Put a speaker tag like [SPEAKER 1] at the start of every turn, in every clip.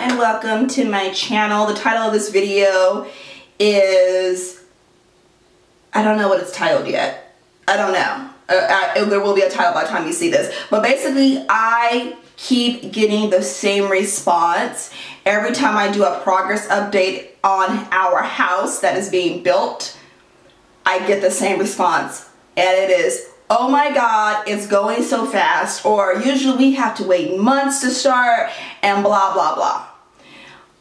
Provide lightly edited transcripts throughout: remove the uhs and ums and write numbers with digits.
[SPEAKER 1] and welcome to my channel. The title of this video is, I don't know what it's titled yet. I don't know. There will be a title by the time you see this. But basically, I keep getting the same response every time I do a progress update on our house that is being built. I get the same response, and it is, oh my God, it's going so fast, or usually we have to wait months to start, and blah, blah, blah.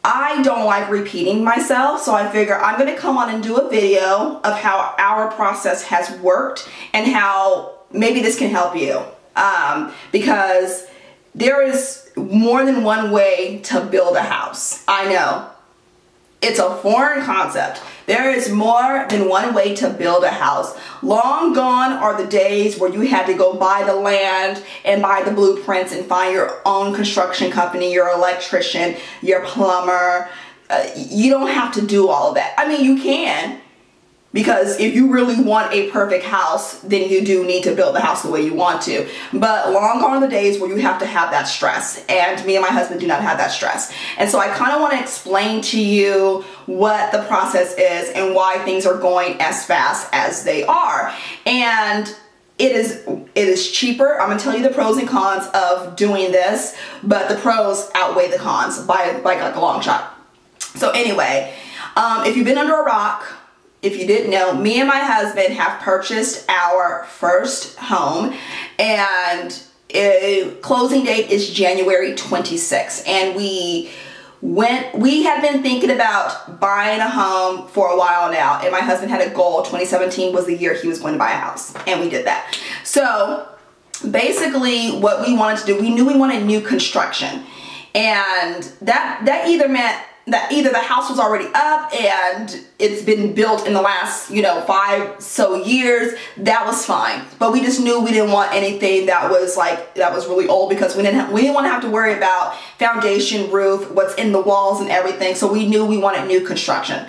[SPEAKER 1] I don't like repeating myself, so I figure I'm gonna come on and do a video of how our process has worked and how maybe this can help you. Because there is more than one way to build a house. I know. It's a foreign concept. There is more than one way to build a house. Long gone are the days where you had to go buy the land and buy the blueprints and find your own construction company, your electrician, your plumber. You don't have to do all of that. I mean, you can, because if you really want a perfect house, then you do need to build the house the way you want to. But long gone are the days where you have to have that stress. And me and my husband do not have that stress. And so I kind of want to explain to you what the process is and why things are going as fast as they are. And it is cheaper. I'm going to tell you the pros and cons of doing this, but the pros outweigh the cons by like a long shot. So anyway, if you've been under a rock, if you didn't know, me and my husband have purchased our first home, and closing date is January 26th. And we had been thinking about buying a home for a while now, and my husband had a goal. 2017 was the year he was going to buy a house, and we did that. So basically what we wanted to do, we knew we wanted new construction, and that either meant that either the house was already up and it's been built in the last, 5 so years. That was fine. But we just knew we didn't want anything that was really old, because we didn't want to have to worry about foundation, roof, what's in the walls and everything. So we knew we wanted new construction.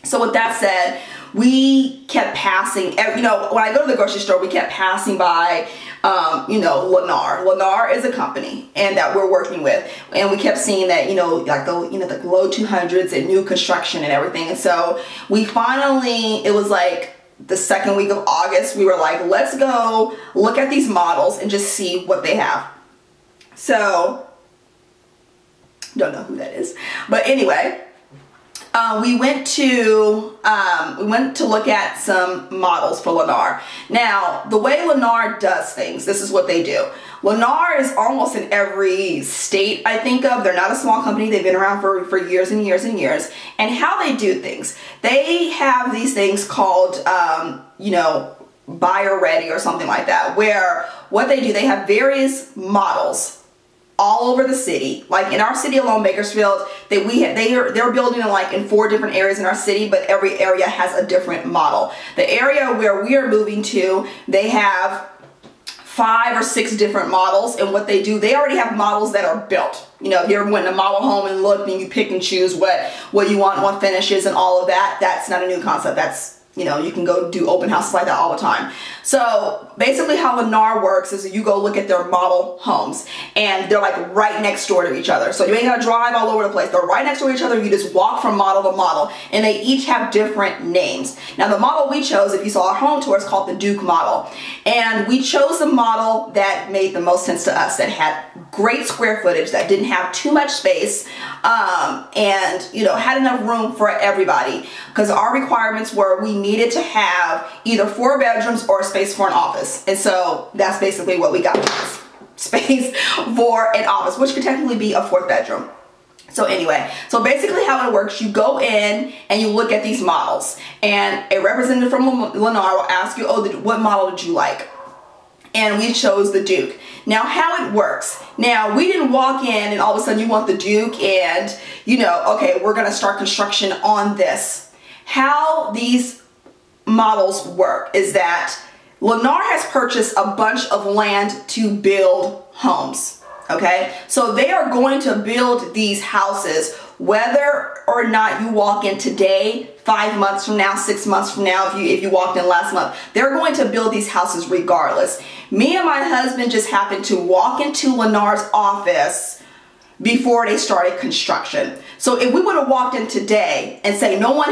[SPEAKER 1] So with that said, we kept passing, when I go to the grocery store, we kept passing by, Lennar. Lennar is a company and that we're working with. And we kept seeing that, like the low 200s and new construction and everything. And so we finally, it was like the second week of August, we were like, let's go look at these models and just see what they have. So, don't know who that is. But anyway, we went to look at some models for Lennar. Now, the way Lennar does things, this is what they do. Lennar is almost in every state I think of. They're not a small company. They've been around for years and years and years. And how they do things, they have these things called, buyer ready or something like that, where what they do, they have various models all over the city. Like in our city alone, Bakersfield, they're building in 4 different areas in our city, but every area has a different model. The area where we are moving to, they have 5 or 6 different models, and what they do, they already have models that are built. If you ever went in a model home and looked and you pick and choose what you want, what finishes and all of that, that's not a new concept. That's, you can go do open houses like that all the time. So basically how Lennar works is you go look at their model homes, and they're like right next door to each other. So you ain't gotta drive all over the place. They're right next door to each other. You just walk from model to model, and they each have different names. Now the model we chose, if you saw our home tour, is called the Duke model. And we chose the model that made the most sense to us, that had great square footage, that didn't have too much space, and had enough room for everybody. Because our requirements were, we needed to have either 4 bedrooms or a space for an office. And so that's basically what we got, space for an office, which could technically be a 4th bedroom. So anyway, so basically how it works, you go in and you look at these models, and a representative from Lennar will ask you, oh, what model did you like? And we chose the Duke. Now how it works, now we didn't walk in and all of a sudden you want the Duke and, okay, we're gonna start construction on this. How these models work is that Lennar has purchased a bunch of land to build homes, okay? So they are going to build these houses whether or not you walk in today, 5 months from now, 6 months from now, if you walked in last month. They're going to build these houses regardless. Me and my husband just happened to walk into Lennar's office before they started construction. So if we would have walked in today and say no one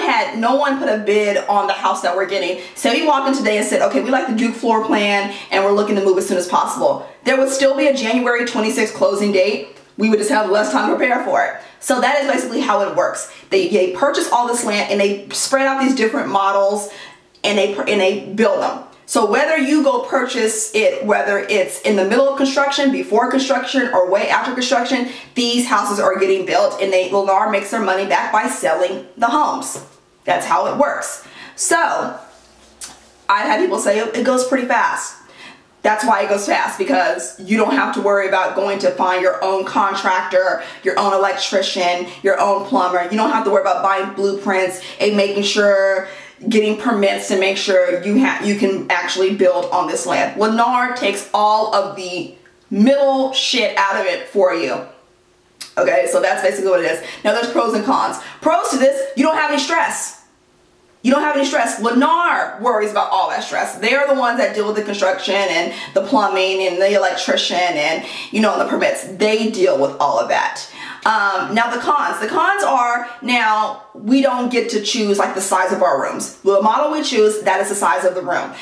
[SPEAKER 1] put a bid on the house that we're getting, say we walked in today and said, okay, we like the Duke floor plan and we're looking to move as soon as possible, there would still be a January 26th closing date. We would just have less time to prepare for it. So that is basically how it works. They purchase all this land and they spread out these different models and they build them. So whether you go purchase it, whether it's in the middle of construction, before construction, or way after construction, these houses are getting built and Lennar makes their money back by selling the homes. That's how it works. So I've had people say it goes pretty fast. That's why it goes fast, because you don't have to worry about going to find your own contractor, your own electrician, your own plumber. You don't have to worry about buying blueprints and making sure, getting permits to make sure you can actually build on this land. Lennar takes all of the middle shit out of it for you. Okay, so that's basically what it is. Now there's pros and cons. Pros to this, you don't have any stress. You don't have any stress. Lennar worries about all that stress. They're the ones that deal with the construction and the plumbing and the electrician and, and the permits. They deal with all of that. Now the cons. The cons are, now we don't get to choose like the size of our rooms. The model we choose, that is the size of the room.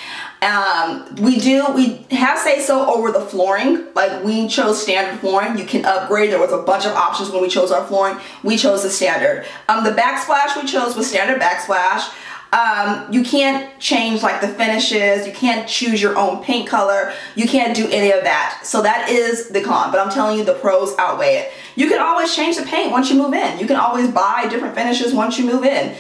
[SPEAKER 1] We have say so over the flooring. Like we chose standard flooring. You can upgrade. There was a bunch of options when we chose our flooring. We chose the standard. The backsplash we chose was standard backsplash. You can't change like the finishes. You can't choose your own paint color. You can't do any of that. So that is the con, but I'm telling you the pros outweigh it. You can always change the paint once you move in. You can always buy different finishes once you move in.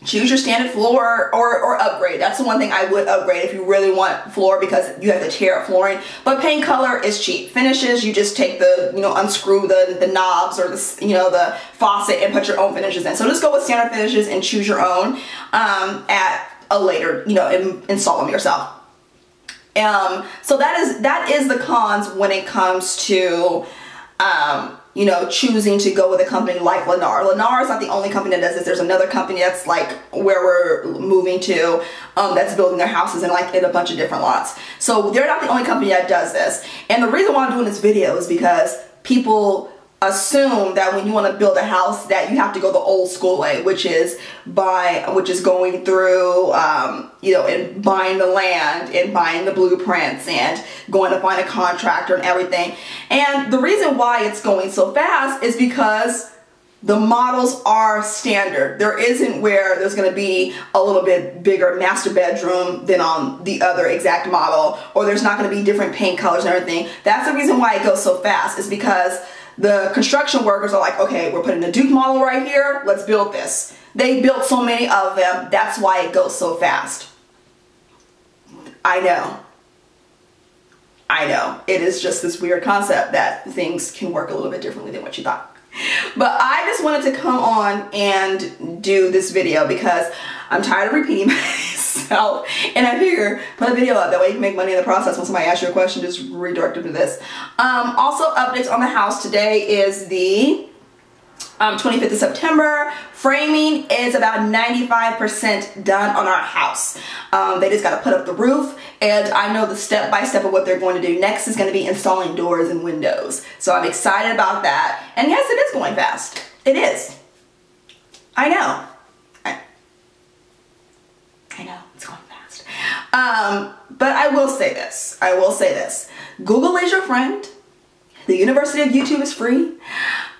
[SPEAKER 1] Choose your standard floor or upgrade. That's the one thing I would upgrade if you really want floor, because you have to tear up flooring. But paint color is cheap. Finishes, you just take the, unscrew the knobs or the faucet and put your own finishes in. So just go with standard finishes and choose your own at a later, install them yourself. So that is the cons when it comes to choosing to go with a company like Lennar. Lennar is not the only company that does this. There's another company that's like where we're moving to, that's building their houses in a bunch of different lots. So they're not the only company that does this. And the reason why I'm doing this video is because people assume that when you want to build a house that you have to go the old school way, which is going through and buying the land and buying the blueprints and going to find a contractor and everything. And the reason why it's going so fast is because the models are standard. There isn't where there's going to be a little bit bigger master bedroom than on the other exact model, or there's not going to be different paint colors and everything. That's the reason why it goes so fast, is because the construction workers are like, okay, we're putting a Duke model right here, let's build this. They built so many of them, that's why it goes so fast. I know. It is just this weird concept that things can work a little bit differently than what you thought. But I just wanted to come on and do this video because I'm tired of repeating myself, and I figure put a video out, that way you can make money in the process. When somebody asks you a question, just redirect them to this. Also, updates on the house. Today is the 25th of September. Framing is about 95% done on our house. They just got to put up the roof, and I know the step-by-step of what they're going to do. Next is going to be installing doors and windows. So I'm excited about that. And yes, it is going fast. It is. I know. I know, it's going fast. But I will say this. Google is your friend. The University of YouTube is free.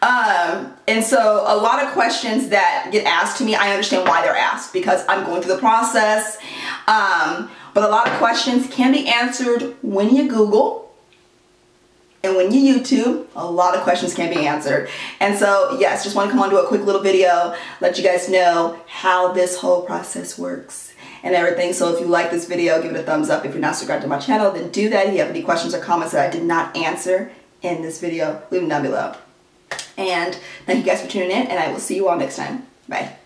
[SPEAKER 1] And so a lot of questions that get asked to me, I understand why they're asked, because I'm going through the process. But a lot of questions can be answered when you Google and when you YouTube. A lot of questions can be answered. And so yes, just want to come on, do a quick little video, let you guys know how this whole process works and everything. So if you like this video, give it a thumbs up. If you're not subscribed to my channel, then do that. If you have any questions or comments that I did not answer in this video, leave them down below. And thank you guys for tuning in, and I will see you all next time. Bye.